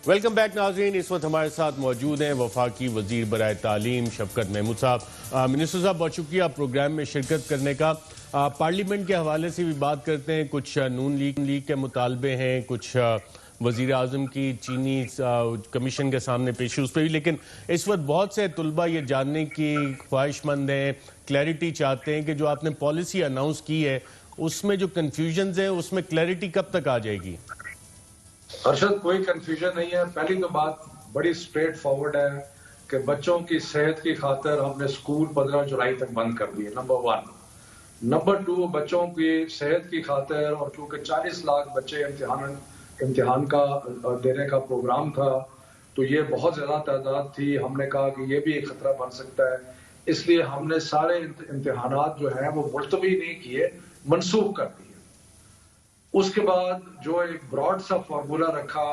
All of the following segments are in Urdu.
ویلکم بیک ناظرین، اس وقت ہمارے ساتھ موجود ہیں وفاقی وزیر برائے تعلیم شفقت محمود صاحب۔ منسٹر صاحب بہت شکریہ پروگرام میں شرکت کرنے کا۔ پارلیمنٹ کے حوالے سے بھی بات کرتے ہیں، کچھ نون لیگ کے مطالبے ہیں، کچھ وزیر اعظم کی چینی کمیشن کے سامنے پیشی اس پہ بھی، لیکن اس وقت بہت سے طلبہ یہ جاننے کی خواہش مند ہیں، کلیئرٹی چاہتے ہیں کہ جو آپ نے پالیسی اناؤنس کی ہے اس میں جو کنفیوژنز ہیں اس میں کلیئرٹی کب تک آ جائے گی؟ ارشد، کوئی کنفیوژن نہیں ہے۔ پہلی تو بات بڑی سٹریٹ فارورڈ ہے کہ بچوں کی صحت کی خاطر ہم نے سکول 15 جولائی تک بند کر دیے، نمبر 1۔ نمبر 2، بچوں کی صحت کی خاطر، اور کیونکہ 40 لاکھ بچے امتحان کا دینے کا پروگرام تھا تو یہ بہت زیادہ تعداد تھی، ہم نے کہا کہ یہ بھی ایک خطرہ بن سکتا ہے، اس لیے ہم نے سارے امتحانات جو ہیں وہ ملتوی نہیں کیے، منسوخ کر دیے۔ اس کے بعد جو ایک براڈ سا فارمولا رکھا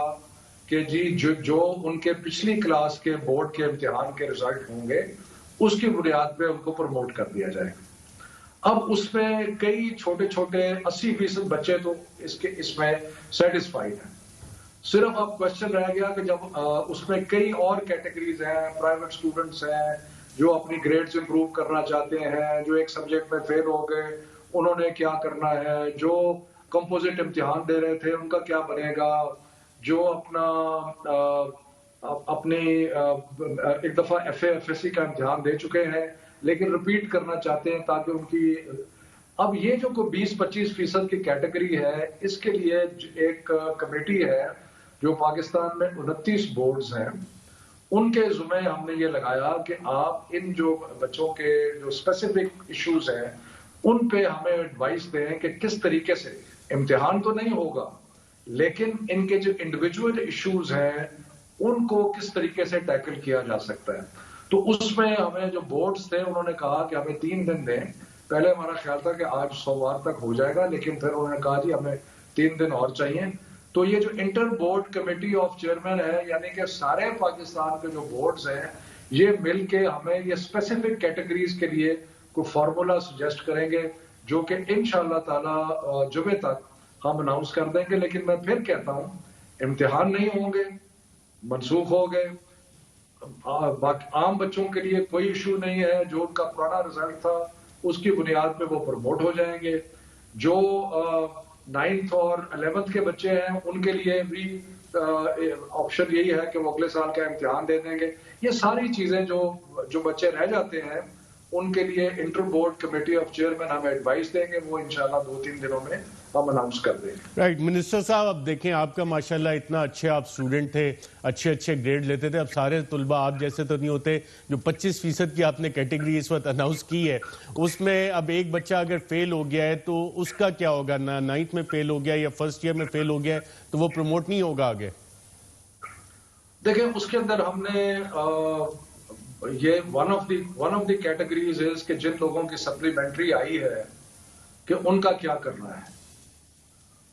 کہ جی جو ان کے پچھلی کلاس کے بورڈ کے امتحان کے رزلٹ ہوں گے اس کی بنیاد پہ ان کو پروموٹ کر دیا جائے گا۔ اب اس میں کئی چھوٹے چھوٹے 80% بچے تو اس میں سیٹسفائیڈ ہیں، صرف اب کوشچن رہ گیا کہ جب اس میں کئی اور کیٹیگریز ہیں، پرائیویٹ اسٹوڈنٹس ہیں جو اپنی گریڈز امپروو کرنا چاہتے ہیں، جو ایک سبجیکٹ میں فیل ہو گئے انہوں نے کیا کرنا ہے، جو کمپوزٹ امتحان دے رہے تھے ان کا کیا بنے گا، جو اپنی ایک دفعہ FA/FSC کا امتحان دے چکے ہیں لیکن ریپیٹ کرنا چاہتے ہیں تاکہ ان کی اب یہ جو 20-25% کی کیٹیگری ہے اس کے لیے ایک کمیٹی ہے جو پاکستان میں 29 بورڈز ہیں، ان کے ذمہ ہم نے یہ لگایا کہ آپ ان جو بچوں کے جو اسپیسیفک ایشوز ہیں ان پہ ہمیں ایڈوائس دیں کہ کس طریقے سے امتحان تو نہیں ہوگا لیکن ان کے جو انڈیویجول ایشوز ہیں ان کو کس طریقے سے ٹیکل کیا جا سکتا ہے۔ تو اس میں ہمیں جو بورڈز تھے انہوں نے کہا کہ ہمیں 3 دن دیں، پہلے ہمارا خیال تھا کہ آج سوموار تک ہو جائے گا لیکن پھر انہوں نے کہا جی ہمیں 3 دن اور چاہیے۔ تو یہ جو inter board committee of chairman ہے، یعنی کہ سارے پاکستان کے جو بورڈز ہیں یہ مل کے ہمیں یہ اسپیسیفک کیٹیگریز کے لیے کوئی فارمولا سجیسٹ کریں گے جو کہ انشاءاللہ تعالی جمعے تک ہم اناؤنس کر دیں گے۔ لیکن میں پھر کہتا ہوں امتحان نہیں ہوں گے، منسوخ ہو گئے، عام بچوں کے لیے کوئی ایشو نہیں ہے، جو ان کا پرانا رزلٹ تھا اس کی بنیاد پہ وہ پروموٹ ہو جائیں گے، جو 9th اور 11th کے بچے ہیں ان کے لیے بھی آپشن یہی ہے کہ وہ اگلے سال کا امتحان دے دیں گے۔ یہ ساری چیزیں جو بچے رہ جاتے ہیں ان کے لیے inter board committee of chairman ہمیں ایڈوائس دیں گے، وہ انشاءاللہ 2-3 دنوں میں ہم اناؤنس کر دیں گے۔ رائٹ منسٹر صاحب، اب دیکھیں آپ کا ماشاءاللہ اتنا اچھے آپ اسٹوڈنٹ تھے، اچھے گریڈ لیتے تھے، اب سارے طلبہ آپ جیسے تو نہیں ہوتے۔ جو 25% کی آپ نے کیٹیگری اس وقت اناؤنس کی ہے اس میں اب ایک بچہ اگر فیل ہو گیا ہے تو اس کا کیا ہوگا؟ 9th میں فیل ہو گیا یا فرسٹ ایئر میں فیل ہو گیا ہے تو وہ پروموٹ نہیں ہوگا آگے؟ دیکھیں اس کے اندر ہم نے یہ ون آف دی کیٹیگریز ہے کہ جن لوگوں کی سپلیمنٹری آئی ہے کہ ان کا کیا کرنا ہے،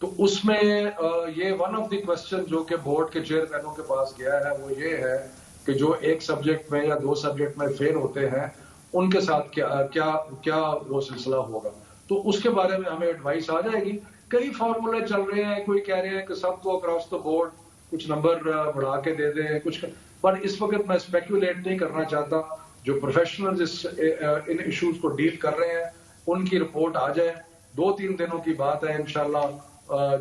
تو اس میں یہ ون آف دی کوسچن جو کہ بورڈ کے چیئرمینوں کے پاس گیا ہے وہ یہ ہے کہ جو ایک سبجیکٹ میں یا 2 سبجیکٹ میں فیل ہوتے ہیں ان کے ساتھ کیا وہ سلسلہ ہوگا، تو اس کے بارے میں ہمیں ایڈوائس آ جائے گی۔ کئی فارمولے چل رہے ہیں، کوئی کہہ رہے ہیں کہ سب کو اکراس دا بورڈ کچھ نمبر بڑھا کے دے دیں کچھ، پر اس وقت میں اسپیکولیٹ نہیں کرنا چاہتا۔ جو پروفیشنلز ان ایشوز کو ڈیل کر رہے ہیں ان کی رپورٹ آ جائے، 2-3 دنوں کی بات ہے، انشاءاللہ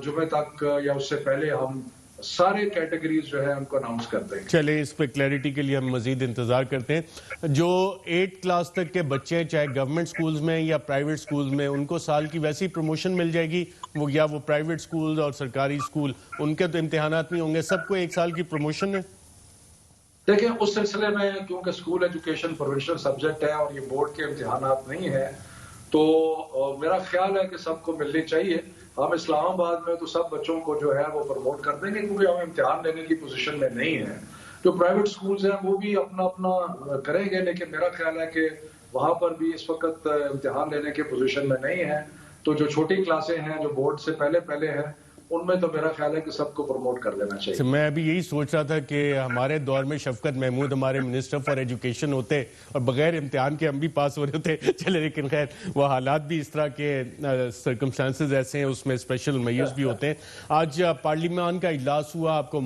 جمعے تک یا اس سے پہلے ہم سارے کیٹیگریز جو ہے ان کو اناؤنس کر دیں گے۔ چلے اس پہ کلیئرٹی کے لیے ہم مزید انتظار کرتے ہیں۔ جو 8 کلاس تک کے بچے ہیں چاہے گورنمنٹ سکولز میں یا پرائیویٹ سکولز میں، ان کو سال کی ویسی پروموشن مل جائے گی یا وہ پرائیویٹ سکولز اور سرکاری سکول ان کے تو امتحانات نہیں ہوں گے، سب کو 1 سال کی پروموشن ہے؟ دیکھیں اس سلسلے میں کیونکہ اسکول ایجوکیشن پروونشل سبجیکٹ ہے اور یہ بورڈ کے امتحانات نہیں ہیں تو میرا خیال ہے کہ سب کو ملنی چاہیے۔ ہم اسلام آباد میں تو سب بچوں کو جو ہے وہ پروموٹ کر دیں گے کیونکہ ہم امتحان لینے کی پوزیشن میں نہیں ہیں۔ جو پرائیویٹ سکولز ہیں وہ بھی اپنا کریں گے، لیکن میرا خیال ہے کہ وہاں پر بھی اس وقت امتحان لینے کی پوزیشن میں نہیں ہیں، تو جو چھوٹی کلاسیں ہیں جو بورڈ سے پہلے ہیں ان میں تو میرا خیال ہے کہ سب کو پروموٹ کر لینا چاہیے۔ میں ابھی یہی سوچ رہا تھا کہ ہمارے دور میں شفقت محمود ہمارے منسٹر فار ایجوکیشن ہوتے اور بغیر امتحان کے ہم بھی پاس ہو رہے ہوتے، چلے لیکن خیر وہ حالات بھی اس طرح کے سرکمسٹانسز ایسے ہیں، اس میں اسپیشل میئرز بھی ہوتے ہیں۔ آج پارلیمان کا اجلاس ہوا، آپ کو